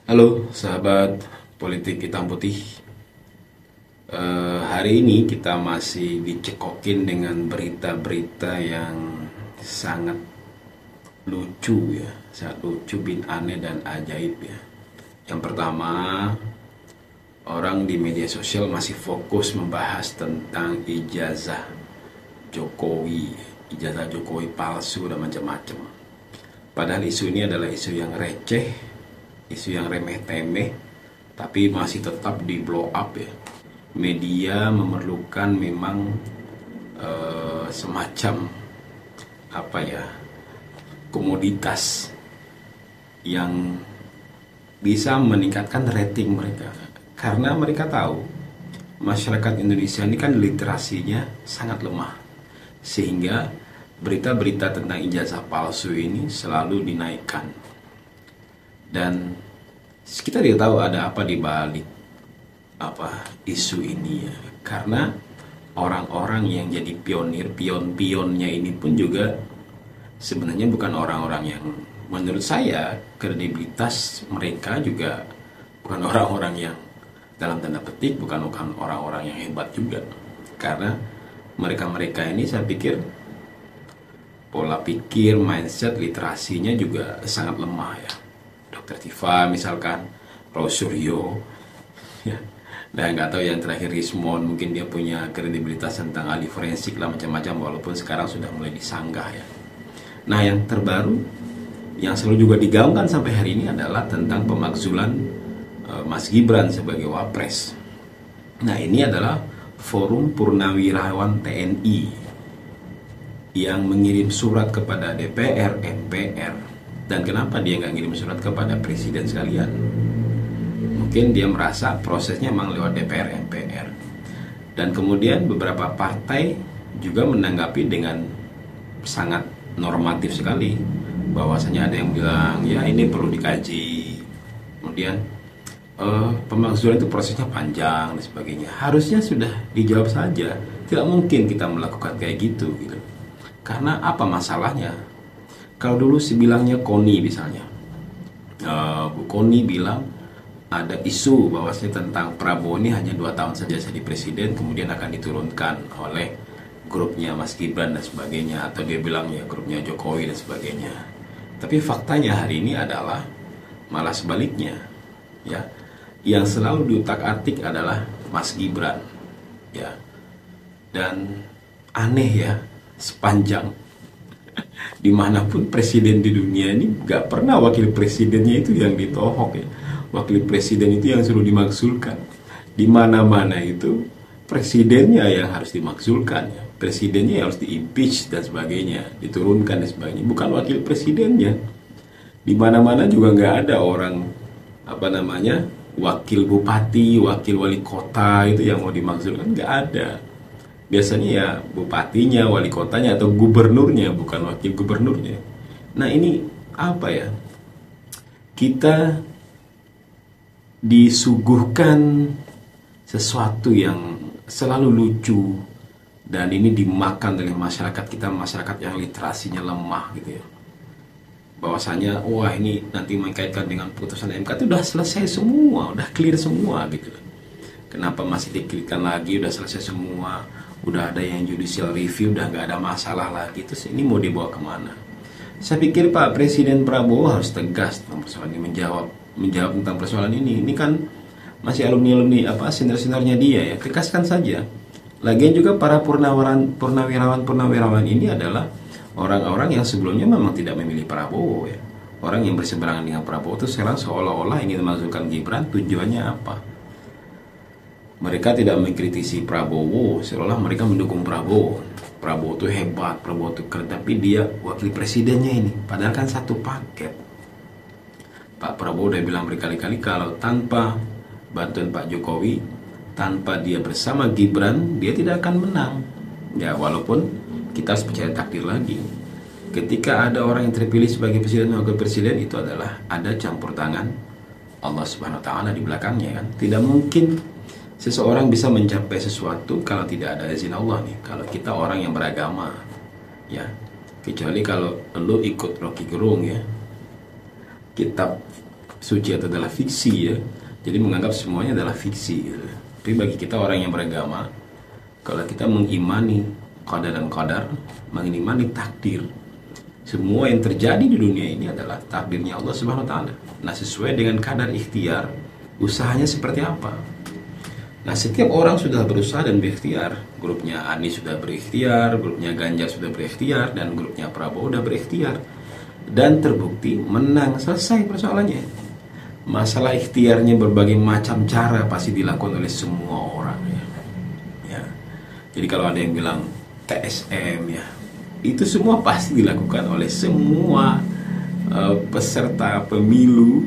Halo sahabat politik hitam putih. Hari ini kita masih dicekokin dengan berita-berita yang sangat lucu ya, sangat lucu, bin aneh dan ajaib ya. Yang pertama, orang di media sosial masih fokus membahas tentang ijazah Jokowi palsu dan macam-macam. Padahal isu ini adalah isu yang receh, isu yang remeh-temeh, tapi masih tetap di blow up ya. Media memerlukan memang semacam apa ya, komoditas yang bisa meningkatkan rating mereka, karena mereka tahu masyarakat Indonesia ini kan literasinya sangat lemah, sehingga berita-berita tentang ijazah palsu ini selalu dinaikkan. Dan kita tidak tahu ada apa di balik isu ini ya, karena orang-orang yang jadi pion-pionnya ini pun juga sebenarnya bukan orang-orang yang, menurut saya, kredibilitas mereka juga bukan orang-orang yang dalam tanda petik bukan orang-orang yang hebat juga, karena mereka-mereka ini saya pikir pola pikir, mindset, literasinya juga sangat lemah ya. Dr. Tifa misalkan, Rose Suryo ya. Dan nggak tahu yang terakhir Rismon, mungkin dia punya kredibilitas tentang ahli forensik lah macam-macam, walaupun sekarang sudah mulai disanggah ya. Nah, yang terbaru yang selalu juga digaungkan sampai hari ini adalah tentang pemakzulan Mas Gibran sebagai wapres. Nah, ini adalah Forum Purnawirawan TNI yang mengirim surat kepada DPR, MPR. Dan kenapa dia nggak ngirim surat kepada presiden sekalian? Mungkin dia merasa prosesnya memang lewat DPR, MPR. Dan kemudian beberapa partai juga menanggapi dengan sangat normatif sekali, bahwasanya ada yang bilang ya ini perlu dikaji, kemudian pemakzulan itu prosesnya panjang dan sebagainya. Harusnya sudah dijawab saja, tidak mungkin kita melakukan kayak gitu. Karena apa masalahnya? Kalau dulu bilangnya Koni misalnya, Bu Koni bilang ada isu bahwasanya tentang Prabowo ini hanya 2 tahun saja jadi presiden, kemudian akan diturunkan oleh grupnya Mas Gibran dan sebagainya, atau dia bilang ya grupnya Jokowi dan sebagainya. Tapi faktanya hari ini adalah malah sebaliknya ya. Yang selalu diutak-atik adalah Mas Gibran ya. Dan aneh ya, sepanjang dimanapun presiden di dunia ini gak pernah wakil presidennya itu yang ditohok ya. Wakil presiden itu yang suruh dimakzulkan. Di mana-mana itu presidennya yang harus dimakzulkan ya. Presidennya yang harus diimpeach dan sebagainya, diturunkan dan sebagainya, bukan wakil presidennya. Di mana-mana juga nggak ada orang wakil bupati, wakil wali kota itu yang mau dimakzulkan, nggak ada. Biasanya ya bupatinya, wali kotanya, atau gubernurnya, bukan wakil gubernurnya. Nah, ini apa ya? Kita disuguhkan sesuatu yang selalu lucu, dan ini dimakan oleh masyarakat kita, masyarakat yang literasinya lemah gitu ya. Bahwasanya wah ini nanti mengkaitkan dengan putusan MK itu udah selesai semua, udah clear semua gitu. Kenapa masih diklikkan lagi? Udah selesai semua, udah ada yang judicial review, udah nggak ada masalah lagi. Terus ini mau dibawa kemana? Saya pikir Pak Presiden Prabowo harus tegas tentang persoalan ini, menjawab tentang persoalan ini. Ini kan masih alumni senior-seniornya dia ya, tegaskan saja. Lagian juga para purnawirawan ini adalah orang-orang yang sebelumnya memang tidak memilih Prabowo ya. Orang yang berseberangan dengan Prabowo itu sekarang seolah-olah ingin memasukkan Gibran. Tujuannya apa? Mereka tidak mengkritisi Prabowo, seolah mereka mendukung Prabowo. Prabowo itu hebat, Prabowo itu keren, tapi dia wakil presidennya ini. Padahal kan satu paket. Pak Prabowo udah bilang berkali-kali kalau tanpa bantuan Pak Jokowi, tanpa dia bersama Gibran, dia tidak akan menang. Ya, walaupun kita harus percaya takdir lagi. Ketika ada orang yang terpilih sebagai presiden dan wakil presiden, itu adalah ada campur tangan Allah Subhanahu wa taala di belakangnya kan. Tidak mungkin seseorang bisa mencapai sesuatu kalau tidak ada izin Allah nih. Kalau kita orang yang beragama ya, kecuali kalau lu ikut Rocky Gerung ya, kitab suci atau adalah fiksi ya. Jadi menganggap semuanya adalah fiksi gitu. Tapi bagi kita orang yang beragama, kalau kita mengimani qadar dan qadar, mengimani takdir, semua yang terjadi di dunia ini adalah takdirnya Allah Subhanahu wa taala. Nah, sesuai dengan kadar ikhtiar, usahanya seperti apa? Nah, setiap orang sudah berusaha dan berikhtiar. Grupnya Anies sudah berikhtiar, grupnya Ganjar sudah berikhtiar, dan grupnya Prabowo sudah berikhtiar. Dan terbukti menang, selesai persoalannya. Masalah ikhtiarnya berbagai macam cara pasti dilakukan oleh semua orang ya. Ya. Jadi kalau ada yang bilang TSM ya, itu semua pasti dilakukan oleh semua peserta pemilu,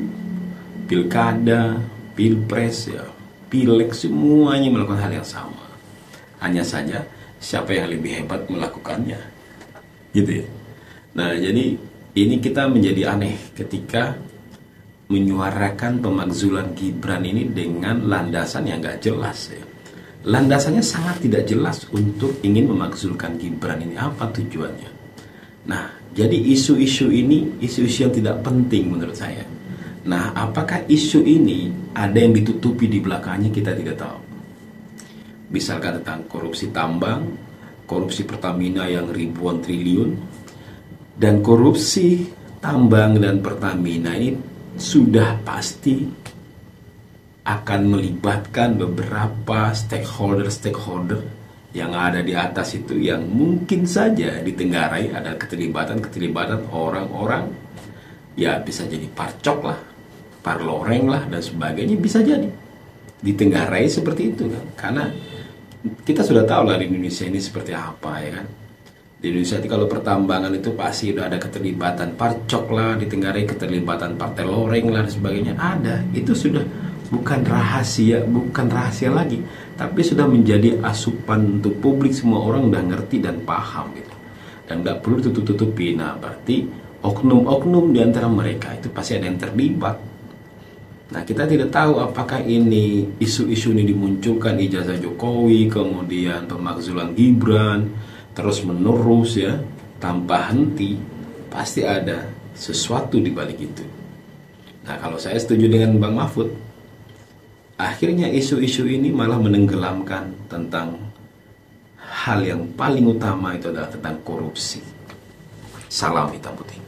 pilkada, pilpres ya, pileg, semuanya melakukan hal yang sama. Hanya saja siapa yang lebih hebat melakukannya, gitu ya. Nah, jadi ini kita menjadi aneh ketika menyuarakan pemakzulan Gibran ini dengan landasan yang gak jelas ya. Landasannya sangat tidak jelas untuk ingin memakzulkan Gibran ini, apa tujuannya. Nah, jadi isu-isu ini isu-isu yang tidak penting menurut saya. Nah, apakah isu ini ada yang ditutupi di belakangnya, kita tidak tahu. Misalkan tentang korupsi tambang, korupsi Pertamina yang ribuan triliun, dan korupsi tambang dan Pertamina ini sudah pasti akan melibatkan beberapa stakeholder yang ada di atas itu, yang mungkin saja ditenggarai ada keterlibatan orang-orang ya, bisa jadi parcok lah, parloreng lah, dan sebagainya, bisa jadi ditenggarai seperti itu kan. Karena kita sudah tahu lah di Indonesia ini seperti apa ya kan. Di Indonesia itu kalau pertambangan itu pasti udah ada keterlibatan parcok lah, ditenggarai keterlibatan partai loreng lah dan sebagainya, ada. Itu sudah bukan rahasia lagi, tapi sudah menjadi asupan untuk publik, semua orang udah ngerti dan paham gitu. Dan nggak perlu tutup-tutupi. Nah, berarti oknum-oknum di antara mereka itu pasti ada yang terlibat. Nah, kita tidak tahu apakah ini isu-isu ini dimunculkan ijazah Jokowi, kemudian pemakzulan Gibran, terus menerus ya, tanpa henti. Pasti ada sesuatu di balik itu. Nah, kalau saya setuju dengan Bang Mahfud, akhirnya isu-isu ini malah menenggelamkan tentang hal yang paling utama, itu adalah tentang korupsi. Salam hitam putih.